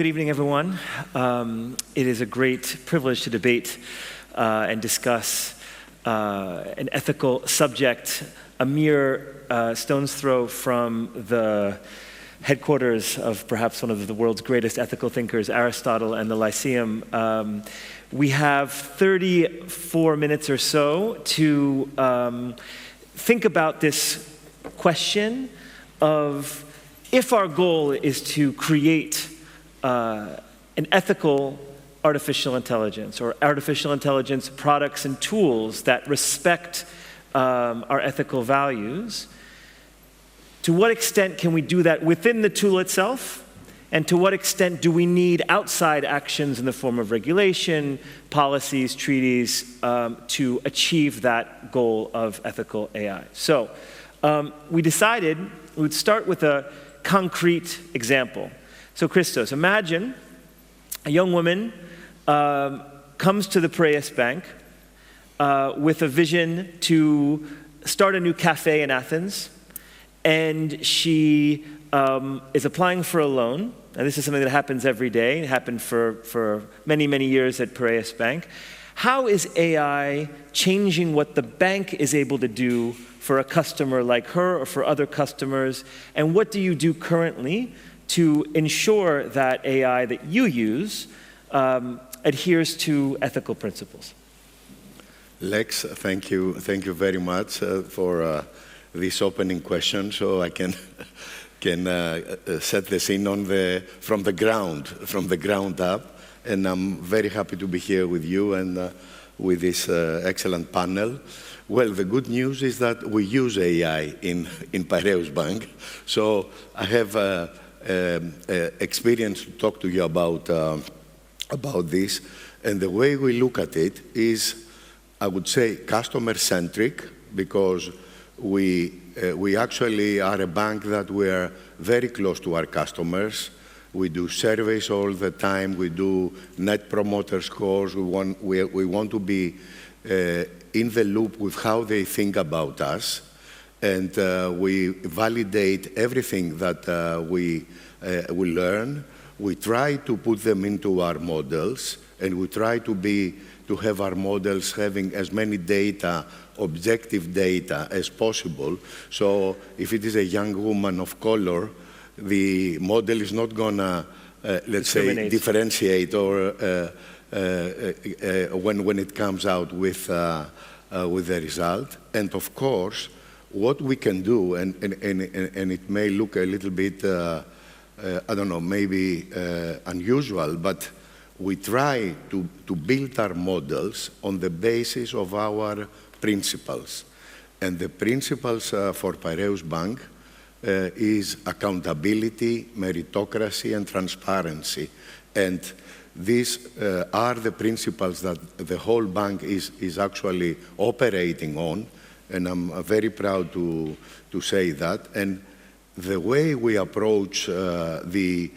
good evening, everyone. It is a great privilege to debate and discuss an ethical subject a mere stone's throw from the headquarters of perhaps one of the world's greatest ethical thinkers, Aristotle, and the Lyceum. We have 34 minutes or so to think about this question of if our goal is to create an ethical artificial intelligence or artificial intelligence products and tools that respect our ethical values, to what extent can we do that within the tool itself? And to what extent do we need outside actions in the form of regulation, policies, treaties, to achieve that goal of ethical AI? So we decided we would start with a concrete example. So Christos, imagine a young woman comes to the Piraeus bank with a vision to start a new cafe in Athens, and she is applying for a loan. And this is something that happens every day. It happened for many, many years at Piraeus Bank. How is AI changing what the bank is able to do for a customer like her or for other customers? And what do you do currently to ensure that AI that you use adheres to ethical principles? Lex, thank you very much for this opening question, so I can set the scene from the ground up, and I'm very happy to be here with you and with this excellent panel. Well, the good news is that we use AI in Piraeus Bank, so I have experience to talk to you about this, and the way we look at it is, I would say, customer-centric, because we actually are a bank that we are very close to our customers. We do surveys all the time. We do net promoter scores. We want to be in the loop with how they think about us. And we validate everything that we learn. We try to put them into our models, and we try to have our models having as many data, objective data as possible. So if it is a young woman of color, the model is not gonna, let's say, differentiate or when it comes out with the result. And of course, what we can do, and it may look a little bit, I don't know, maybe unusual, but we try to build our models on the basis of our principles. And the principles for Piraeus Bank is accountability, meritocracy, and transparency. And these are the principles that the whole bank is actually operating on, and I'm very proud to say that. And the way we approach the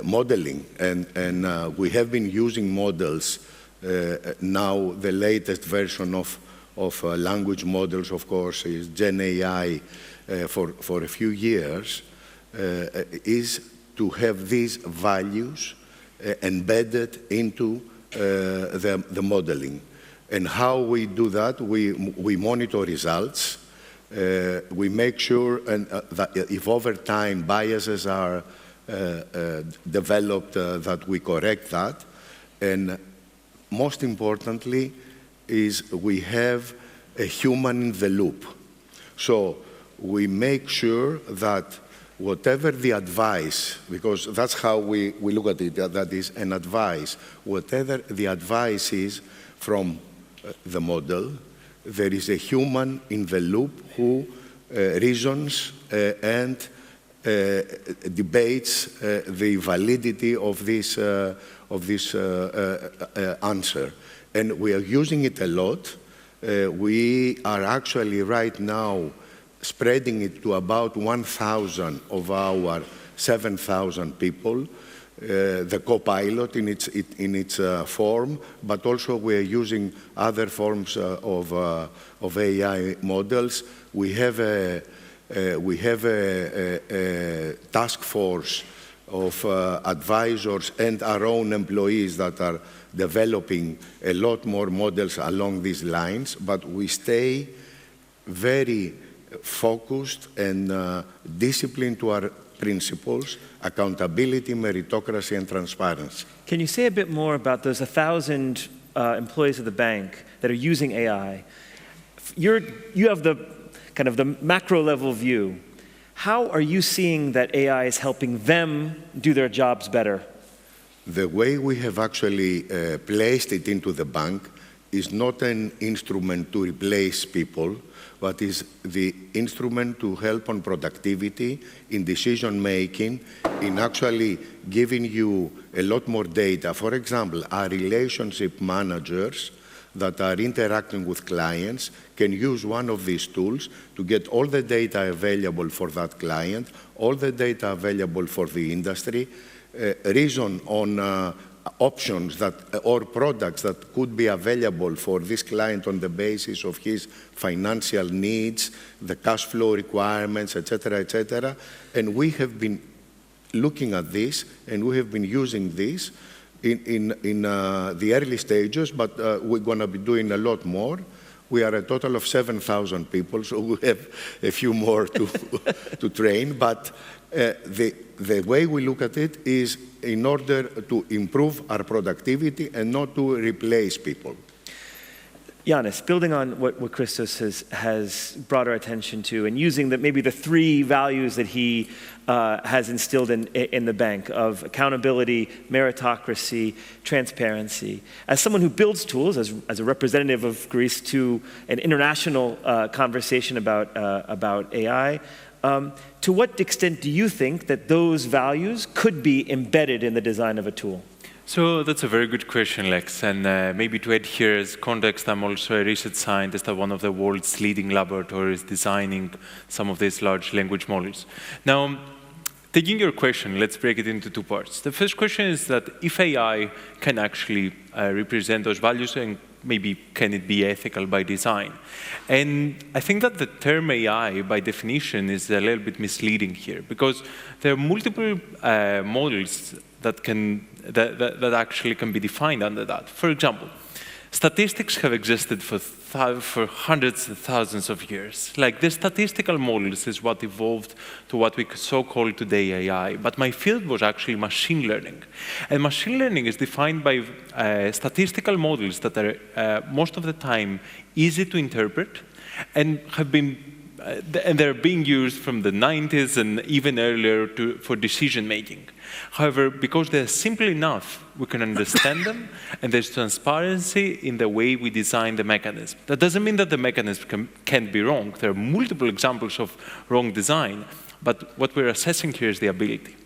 modeling, and we have been using models now. The latest version of language models, of course, is Gen AI for a few years, is to have these values embedded into the modeling. And how we do that, we monitor results. We make sure that if over time biases are developed, that we correct that. And most importantly is we have a human in the loop. So we make sure that whatever the advice, because that's how we look at it, that is an advice, whatever the advice is from the model, there is a human in the loop who reasons and debates the validity of this answer. And we are using it a lot. We are actually right now spreading it to about 1,000 of our 7,000 people, the co-pilot in its form, but also we are using other forms of AI models. We have a task force advisors and our own employees that are developing a lot more models along these lines, but we stay very focused and disciplined to our principles: accountability, meritocracy, and transparency. Can you say a bit more about those 1,000 employees of the bank that are using AI? You have the kind of the macro level view. How are you seeing that AI is helping them do their jobs better? The way we have actually placed it into the bank is not an instrument to replace people, but is the instrument to help on productivity, in decision-making, in actually giving you a lot more data. For example, our relationship managers that are interacting with clients can use one of these tools to get all the data available for that client, all the data available for the industry, reason on options that, or products that could be available for this client on the basis of his financial needs, the cash flow requirements, etc., etc. And we have been looking at this, and we have been using this in the early stages, but we're going to be doing a lot more. We are a total of 7,000 people, so we have a few more to train. But the way we look at it is in order to improve our productivity and not to replace people. Yannis, building on what Christos has brought our attention to, and using maybe the three values that he has instilled in the bank of accountability, meritocracy, transparency. As someone who builds tools, as a representative of Greece to an international conversation about AI, to what extent do you think that those values could be embedded in the design of a tool? So that's a very good question, Lex. And maybe to add here as context, I'm also a research scientist at one of the world's leading laboratories designing some of these large language models. Now, taking your question, let's break it into two parts. The first question is that if AI can actually represent those values, and maybe can it be ethical by design? And I think that the term AI, by definition, is a little bit misleading here, because there are multiple models that actually can be defined under that. For example, statistics have existed for hundreds of thousands of years. Like, the statistical models is what evolved to what we so-call today AI. But my field was actually machine learning. And machine learning is defined by statistical models that are most of the time easy to interpret and have been and they're being used from the 90s and even earlier for decision making. However, because they're simple enough, we can understand them, and there's transparency in the way we design the mechanism. That doesn't mean that the mechanism can be wrong. There are multiple examples of wrong design, but what we're assessing here is the ability.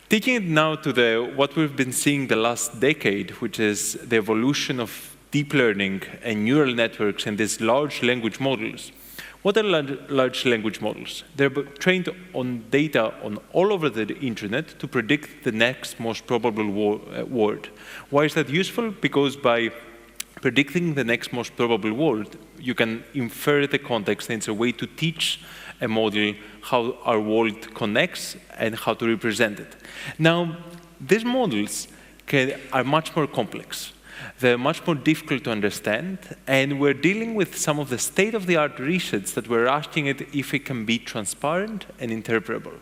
Taking it now to what we've been seeing the last decade, which is the evolution of deep learning and neural networks and these large language models. What are large language models? They're trained on data on all over the internet to predict the next most probable word. Why is that useful? Because by predicting the next most probable word, you can infer the context, and it's a way to teach a model how our world connects and how to represent it. Now, these models are much more complex. They're much more difficult to understand, and we're dealing with some of the state-of-the-art research that we're asking it if it can be transparent and interpretable.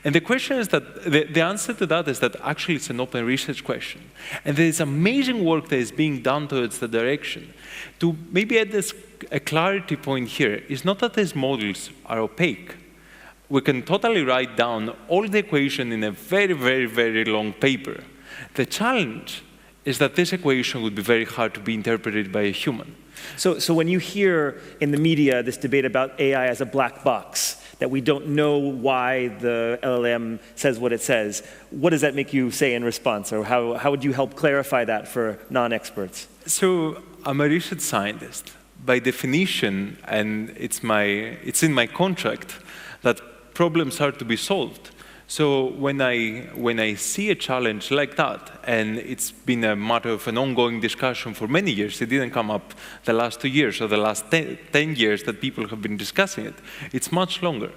And the question is that, the answer to that is that actually it's an open research question. And there's amazing work that is being done towards the direction. To maybe add a clarity point here, is not that these models are opaque. We can totally write down all the equation in a very, very, very long paper. The challenge is that this equation would be very hard to be interpreted by a human. So when you hear in the media this debate about AI as a black box, that we don't know why the LLM says what it says, what does that make you say in response? Or how would you help clarify that for non-experts? So I'm a research scientist. By definition, and it's in my contract, that problems are to be solved. So when I see a challenge like that, and it's been a matter of an ongoing discussion for many years, it didn't come up the last 2 years or the last 10 years that people have been discussing it. It's much longer.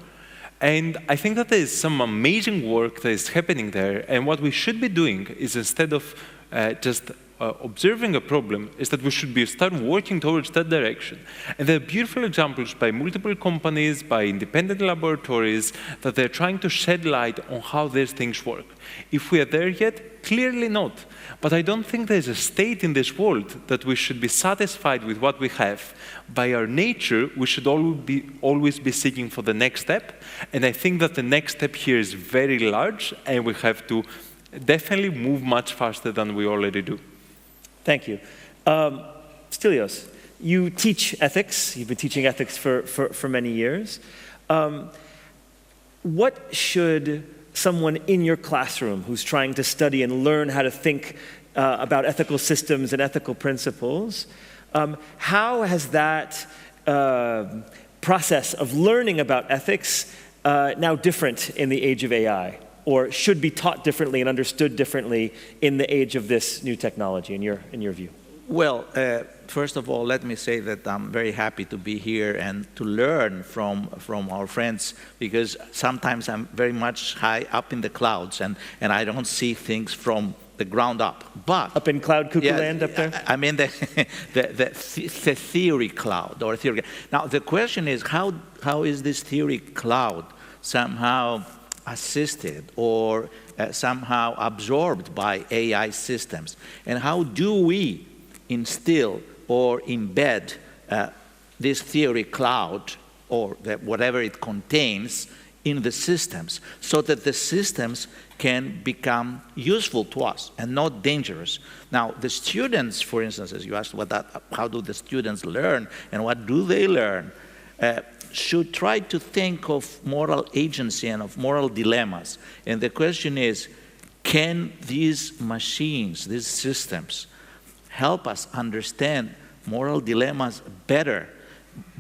And I think that there is some amazing work that is happening there. And what we should be doing is, instead of just observing a problem, is that we should start working towards that direction. And there are beautiful examples by multiple companies, by independent laboratories, that they're trying to shed light on how these things work. If we are there yet, clearly not. But I don't think there's a state in this world that we should be satisfied with what we have. By our nature, we should always be seeking for the next step. And I think that the next step here is very large, and we have to definitely move much faster than we already do. Thank you. Stelios, you teach ethics. You've been teaching ethics for many years. What should someone in your classroom who's trying to study and learn how to think about ethical systems and ethical principles, how has that process of learning about ethics now different in the age of AI? Or should be taught differently and understood differently in the age of this new technology, in your view? Well, first of all, let me say that I'm very happy to be here and to learn from our friends, because sometimes I'm very much high up in the clouds and I don't see things from the ground up. But up in cloud cuckoo land up there? I mean the theory cloud or theory. Now the question is, how is this theory cloud somehow assisted or somehow absorbed by AI systems? And how do we instill or embed this theory cloud or whatever it contains in the systems so that the systems can become useful to us and not dangerous? Now, the students, for instance, as you asked, how do the students learn and what do they learn? Should try to think of moral agency and of moral dilemmas. And the question is, can these machines, these systems, help us understand moral dilemmas better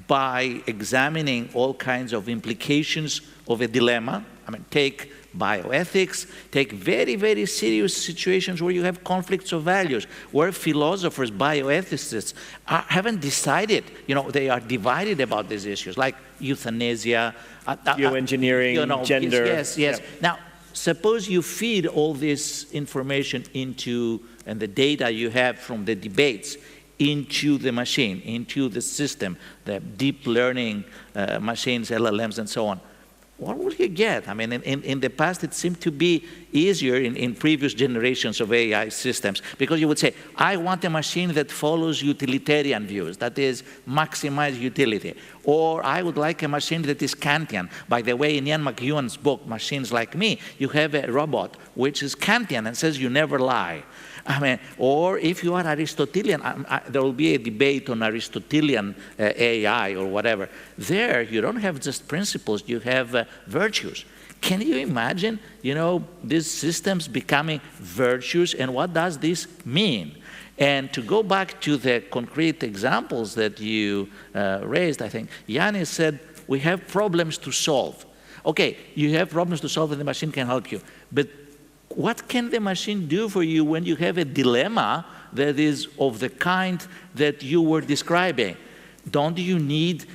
by examining all kinds of implications of a dilemma? I mean, take bioethics, take very, very serious situations where you have conflicts of values, where philosophers, bioethicists haven't decided, they are divided about these issues, like euthanasia, geoengineering, gender. Yes. Yeah. Now, suppose you feed all this information and the data you have from the debates into the machine, into the system, the deep learning machines, LLMs, and so on. What will you get? I mean, in the past, it seemed to be easier in previous generations of AI systems, because you would say, I want a machine that follows utilitarian views, that is, maximize utility. Or I would like a machine that is Kantian. By the way, in Ian McEwan's book, Machines Like Me, you have a robot which is Kantian and says you never lie. I mean, or if you are Aristotelian, there will be a debate on Aristotelian AI or whatever. There, you don't have just principles, you have virtues. Can you imagine, these systems becoming virtues, and what does this mean? And to go back to the concrete examples that you raised, I think Yannis said, we have problems to solve. Okay, you have problems to solve and the machine can help you. But what can the machine do for you when you have a dilemma that is of the kind that you were describing? Don't you need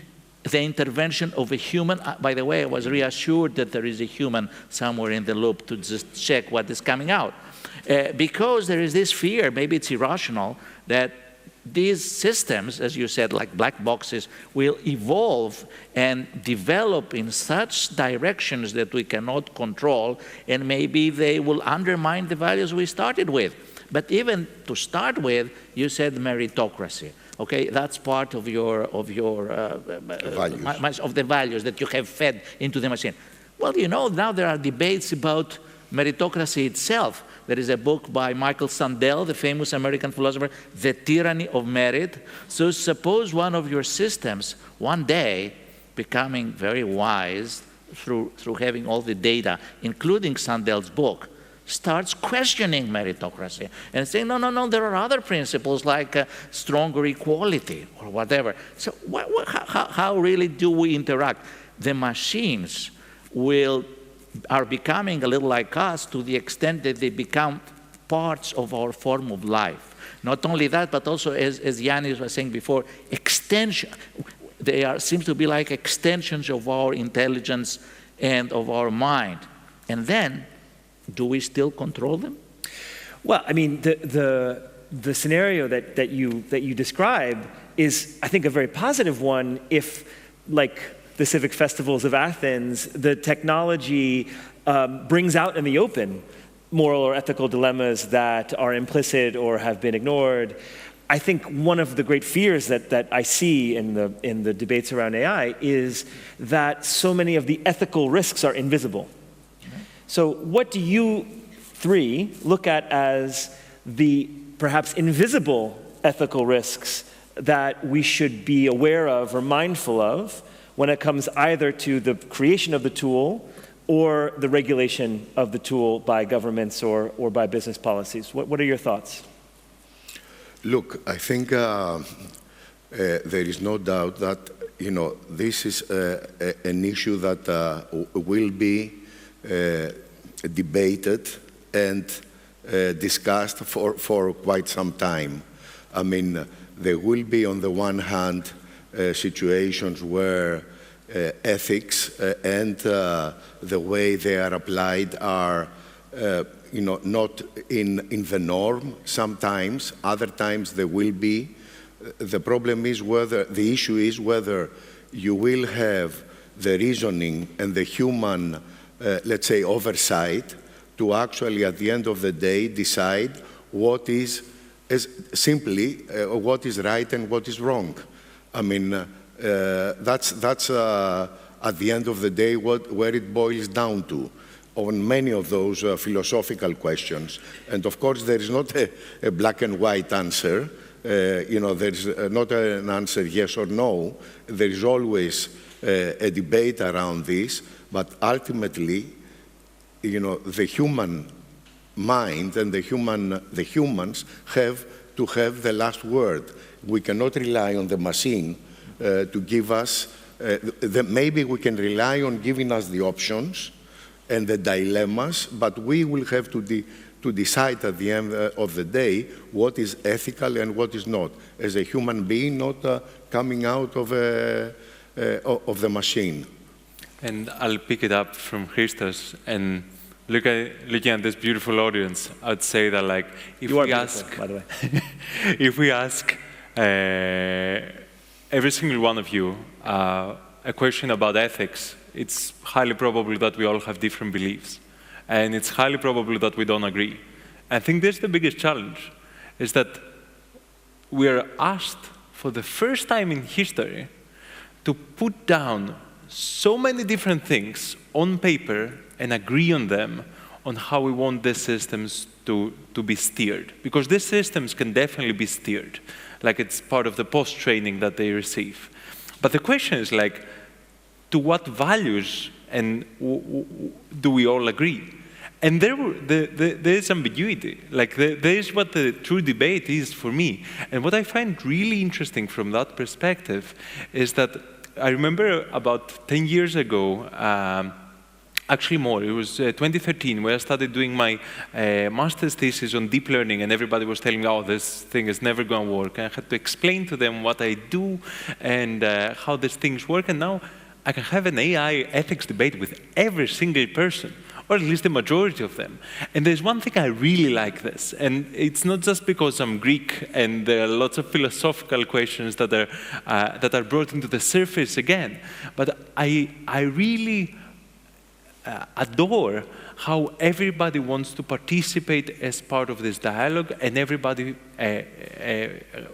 the intervention of a human? By the way, I was reassured that there is a human somewhere in the loop to just check what is coming out. Because there is this fear, maybe it's irrational, that these systems, as you said, like black boxes, will evolve and develop in such directions that we cannot control, and maybe they will undermine the values we started with. But even to start with, you said meritocracy. Okay, that's part of your values. Of the values that you have fed into the machine. Well, now there are debates about meritocracy itself. There is a book by Michael Sandel, the famous American philosopher, The Tyranny of Merit. So suppose one of your systems, one day, becoming very wise through having all the data, including Sandel's book, starts questioning meritocracy and saying, no, there are other principles like stronger equality or whatever. So how really do we interact? The machines are becoming a little like us to the extent that they become parts of our form of life. Not only that, but also, as Yannis was saying before, extension. They seem to be like extensions of our intelligence and of our mind. And then, do we still control them? Well, I mean, the scenario that you describe is, I think, a very positive one if, like the civic festivals of Athens, the technology brings out in the open moral or ethical dilemmas that are implicit or have been ignored. I think one of the great fears that I see in the debates around AI is that so many of the ethical risks are invisible. So what do you three look at as the perhaps invisible ethical risks that we should be aware of or mindful of when it comes either to the creation of the tool or the regulation of the tool by governments or by business policies? What are your thoughts? Look, I think there is no doubt that, this is an issue that will be debated and discussed for quite some time. I mean, there will be, on the one hand, situations where ethics and the way they are applied are, not in the norm sometimes. Other times there will be. The problem is the issue is whether you will have the reasoning and the human, let's say, oversight to actually, at the end of the day, decide what is what is right and what is wrong. I mean, that's at the end of the day where it boils down to on many of those philosophical questions. And of course, there is not a black and white answer. There's not an answer yes or no. There is always a debate around this, but ultimately, the human mind and the humans have to have the last word. We cannot rely on the machine to give us, maybe we can rely on giving us the options and the dilemmas, but we will have to decide at the end of the day what is ethical and what is not, as a human being, not coming out of the machine. And I'll pick it up from Christos, and looking at this beautiful audience, I'd say that, like, if we ask, by the way, if we ask every single one of you a question about ethics, it's highly probable that we all have different beliefs, and it's highly probable that we don't agree. I think that's the biggest challenge, is that we are asked for the first time in history to put down so many different things on paper and agree on them on how we want these systems to be steered. Because these systems can definitely be steered, like it's part of the post-training that they receive. But the question is, like, to what values and do we all agree? And there is ambiguity. Like, there is what the true debate is for me. And what I find really interesting from that perspective is that I remember about 10 years ago, actually more, it was 2013, where I started doing my master's thesis on deep learning, and everybody was telling me, oh, this thing is never going to work. And I had to explain to them what I do and how these things work. And now I can have an AI ethics debate with every single person, or at least the majority of them. And there's one thing I really like this, and it's not just because I'm Greek and there are lots of philosophical questions that are brought into the surface again, but I really adore how everybody wants to participate as part of this dialogue, and everybody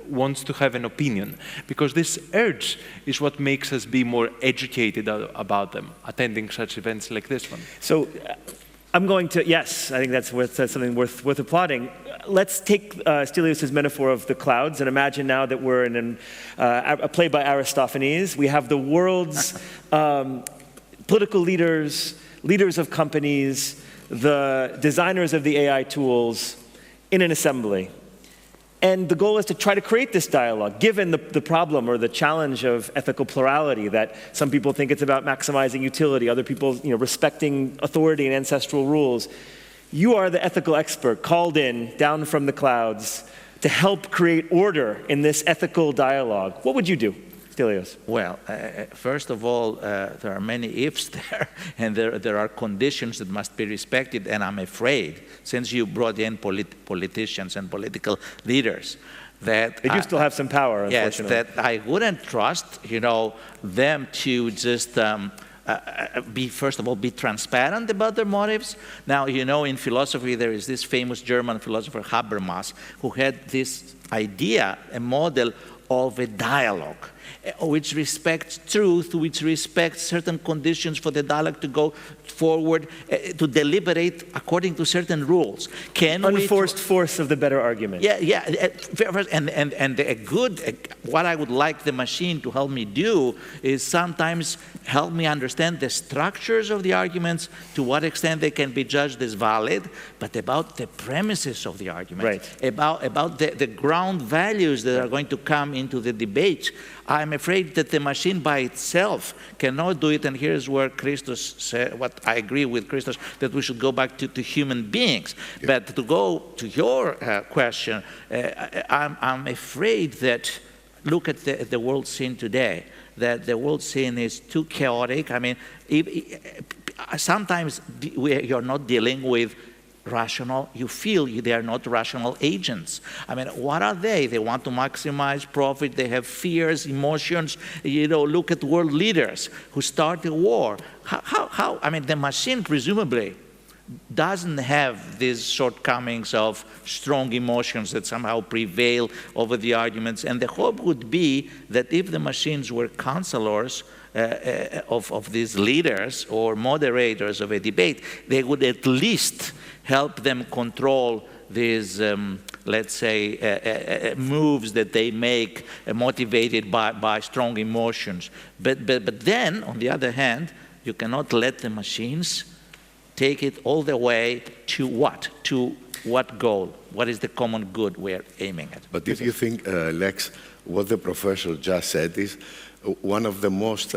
wants to have an opinion, because this urge is what makes us be more educated about them, attending such events like this one. So I'm going to, yes, I think that's something worth applauding. Let's take Stelios' metaphor of the clouds and imagine now that we're in a play by Aristophanes. We have the world's political leaders of companies, the designers of the AI tools in an assembly. And the goal is to try to create this dialogue, given the problem or the challenge of ethical plurality, that some people think it's about maximizing utility, other people, respecting authority and ancestral rules. You are the ethical expert called in down from the clouds to help create order in this ethical dialogue. What would you do? Stelios. Well, first of all, there are many ifs there, and there are conditions that must be respected, and I'm afraid, since you brought in politicians and political leaders, that They do still have some power, yes, unfortunately. that I wouldn't trust, them to just first of all, be transparent about their motives. Now, in philosophy, there is this famous German philosopher Habermas who had this idea, a model of a dialogue, which respects truth, which respects certain conditions for the dialogue to go forward, to deliberate according to certain rules. Unforced force of the better argument. Yeah. And what I would like the machine to help me do is sometimes help me understand the structures of the arguments, to what extent they can be judged as valid, but about the premises of the argument, right. about the ground values that are going to come into the debate. I'm afraid that the machine by itself cannot do it, and here's where Christos said, what I agree with Christos, that we should go back to human beings. Yeah. But to go to your question, I'm afraid that, look at the world scene today, that the world scene is too chaotic. I mean, sometimes you're not dealing with rational, you feel they are not rational agents. I mean, what are they? They want to maximize profit. They have fears, emotions. Look at world leaders who start a war. How? I mean, the machine presumably doesn't have these shortcomings of strong emotions that somehow prevail over the arguments. And the hope would be that if the machines were counselors of these leaders or moderators of a debate, they would at least help them control these, let's say, moves that they make motivated by strong emotions. But then, on the other hand, you cannot let the machines take it all the way to what? To what goal? What is the common good we're aiming at? But if you think, Lex, what the professor just said is one of the most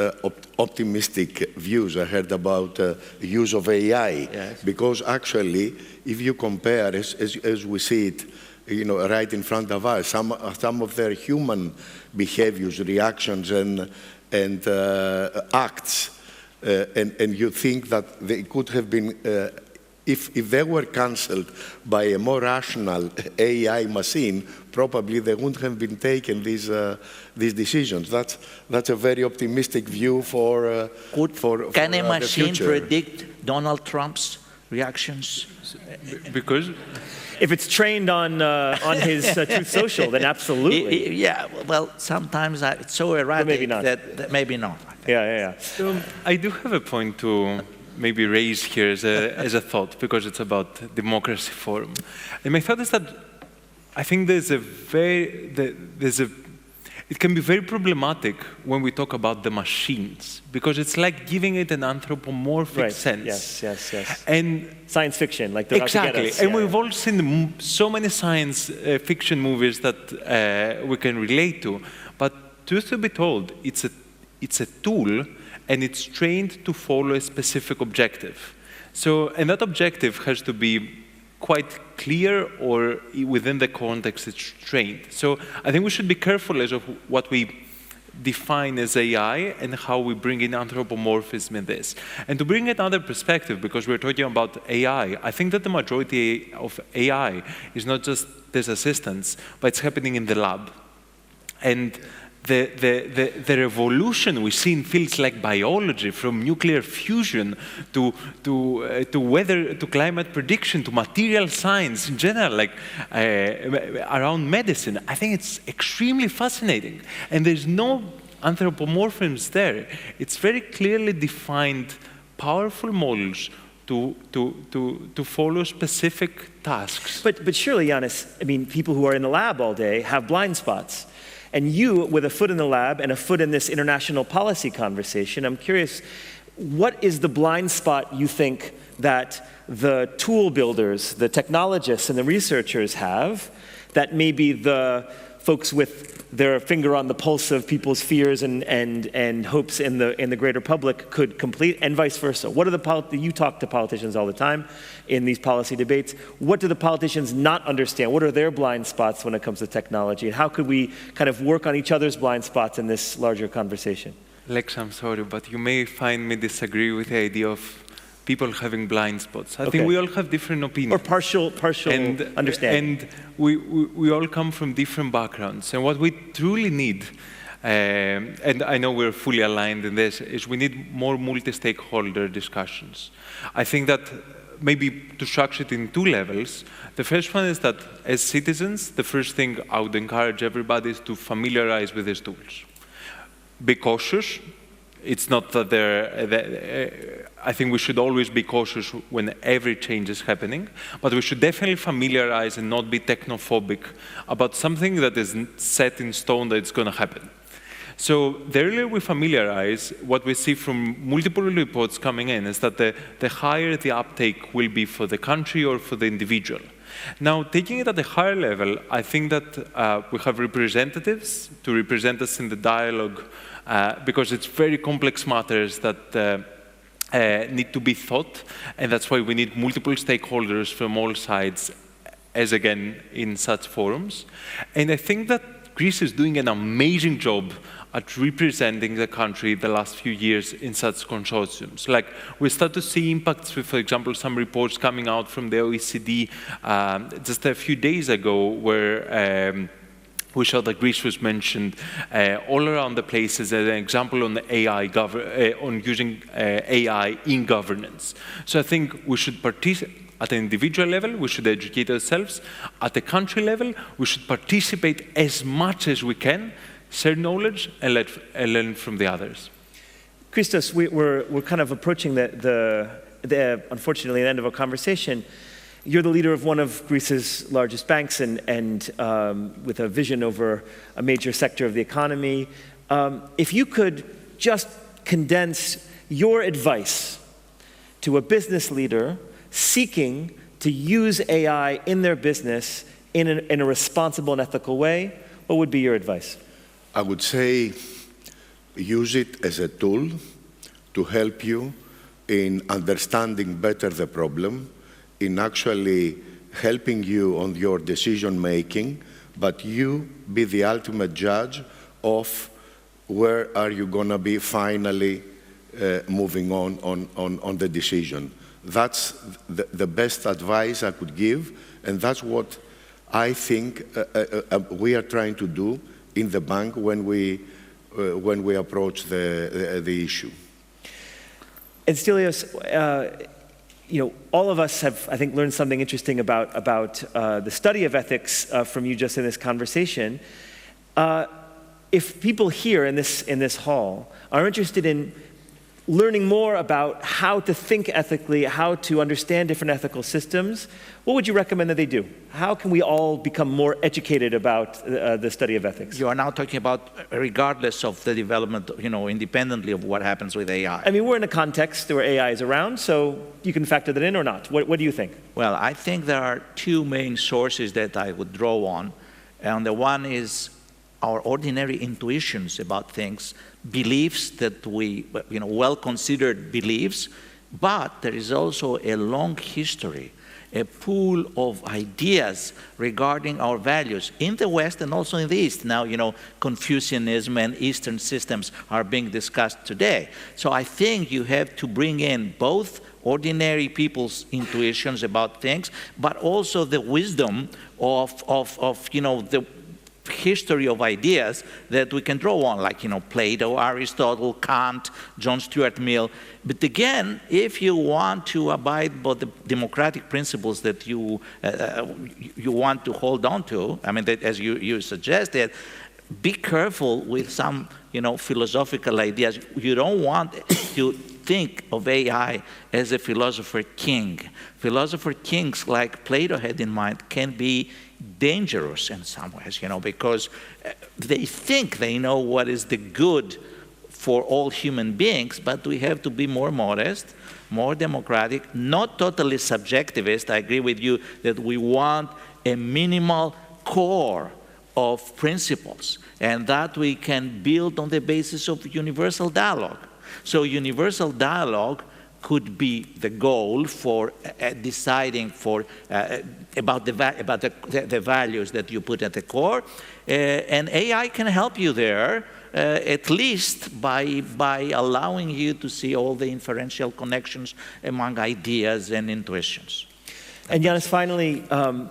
optimistic views I heard about use of AI. Yes. Because actually, if you compare, as we see it, right in front of us, some of their human behaviors, reactions, and acts, and you think that they could have been, if they were cancelled by a more rational AI machine, probably they wouldn't have been taken these decisions. That's a very optimistic view for Can a machine the future. predict Donald Trump's reactions? Because If it's trained on his Truth Social, then absolutely. Yeah, well, sometimes it's so erratic maybe not. that maybe not. Yeah. So I do have a point to maybe raise here as a thought, because it's about democracy forum. And my thought is that I think it can be very problematic when we talk about the machines, because it's like giving it an anthropomorphic sense. Yes. And science fiction, like they're out to get us. And Yeah, we've all seen so many science fiction movies that we can relate to. But truth to be told, it's a tool, and it's trained to follow a specific objective. So, and that objective has to be quite clear, or within the context it's trained. So I think we should be careful as of what we define as AI and how we bring in anthropomorphism in this. And to bring another perspective, because we're talking about AI, I think that the majority of AI is not just this assistance, but it's happening in the lab. And the revolution we see in fields like biology, from nuclear fusion to weather, to climate prediction, to material science in general, like around medicine, I think it's extremely fascinating. And there's no anthropomorphisms there. It's very clearly defined, powerful models to follow specific tasks. But surely, Yannis, I mean, people who are in the lab all day have blind spots. And you, with a foot in the lab and a foot in this international policy conversation, I'm curious, what is the blind spot you think that the tool builders, the technologists and the researchers have, that maybe the folks with their finger on the pulse of people's fears and hopes in the greater public could complete, and vice versa. What are you talk to politicians all the time in these policy debates. What do the politicians not understand? What are their blind spots when it comes to technology? And how could we kind of work on each other's blind spots in this larger conversation? Lex, I'm sorry, but you may find me disagree with the idea of people having blind spots. I think we all have different opinions. Or partial understanding. And we all come from different backgrounds. And what we truly need, and I know we're fully aligned in this, is we need more multi-stakeholder discussions. I think that maybe to structure it in two levels. The first one is that as citizens, the first thing I would encourage everybody is to familiarize with these tools. Be cautious. It's not that I think we should always be cautious when every change is happening, but we should definitely familiarize and not be technophobic about something that is set in stone that it's going to happen. So the earlier we familiarize, what we see from multiple reports coming in is that the higher the uptake will be for the country or for the individual. Now, taking it at a higher level, I think that we have representatives to represent us in the dialogue because it's very complex matters that need to be thought, and that's why we need multiple stakeholders from all sides, as again, in such forums. And I think that Greece is doing an amazing job at representing the country the last few years in such consortiums. Like, we start to see impacts with, for example, some reports coming out from the O.E.C.D. Just a few days ago, where we saw that Greece was mentioned all around the places as an example on AI on using AI in governance. So I think we should participate. At an individual level, we should educate ourselves. At the country level, we should participate as much as we can, share knowledge, and learn from the others. Christos, we're kind of approaching unfortunately, the end of our conversation. You're the leader of one of Greece's largest banks and with a vision over a major sector of the economy. If you could just condense your advice to a business leader seeking to use AI in their business in a responsible and ethical way, what would be your advice? I would say use it as a tool to help you in understanding better the problem, in actually helping you on your decision making, but you be the ultimate judge of where are you going to be finally moving on the decision. That's the best advice I could give, and that's what I think we are trying to do in the bank when we approach the issue. And Stelios, all of us have, I think, learned something interesting about the study of ethics from you just in this conversation. If people here in this hall are interested in learning more about how to think ethically, how to understand different ethical systems, what would you recommend that they do? How can we all become more educated about the study of ethics? You are now talking about regardless of the development, independently of what happens with AI. I mean, we're in a context where AI is around, so you can factor that in or not. What do you think? Well, I think there are two main sources that I would draw on. And the one is our ordinary intuitions about things, beliefs that we, well-considered beliefs, but there is also a long history, a pool of ideas regarding our values in the West and also in the East. Now, Confucianism and Eastern systems are being discussed today. So I think you have to bring in both ordinary people's intuitions about things, but also the wisdom of the history of ideas that we can draw on, like Plato, Aristotle, Kant, John Stuart Mill. But again, if you want to abide by the democratic principles that you want to hold on to, I mean, that, as you suggested, be careful with some philosophical ideas. You don't want to think of AI as a philosopher king. Philosopher kings, like Plato had in mind, can be dangerous in some ways, because they think they know what is the good for all human beings, but we have to be more modest, more democratic, not totally subjectivist. I agree with you that we want a minimal core of principles, and that we can build on the basis of universal dialogue. So universal dialogue could be the goal for deciding about the values that you put at the core, and AI can help you there, at least by allowing you to see all the inferential connections among ideas and intuitions. And Yannis, finally,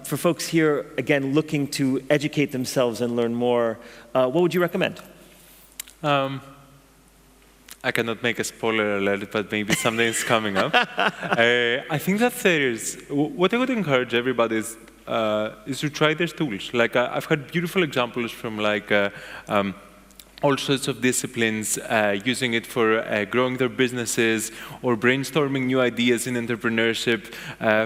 for folks here, again, looking to educate themselves and learn more, what would you recommend? I cannot make a spoiler alert, but maybe something is coming up. I think that what I would encourage everybody is to try these tools. Like I've had beautiful examples from all sorts of disciplines using it for growing their businesses or brainstorming new ideas in entrepreneurship,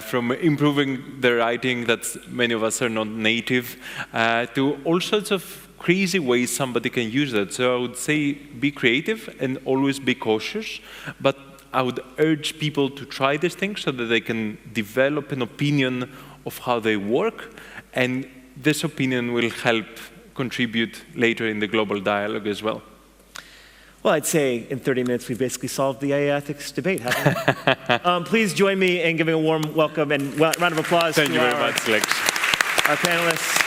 from improving their writing that many of us are not native, to all sorts of crazy ways somebody can use that. So I would say be creative and always be cautious, but I would urge people to try these things so that they can develop an opinion of how they work, and this opinion will help contribute later in the global dialogue as well. Well, I'd say in 30 minutes we've basically solved the AI ethics debate, haven't we? Please join me in giving a warm welcome and round of applause Thank to you very much, Lex. our panelists.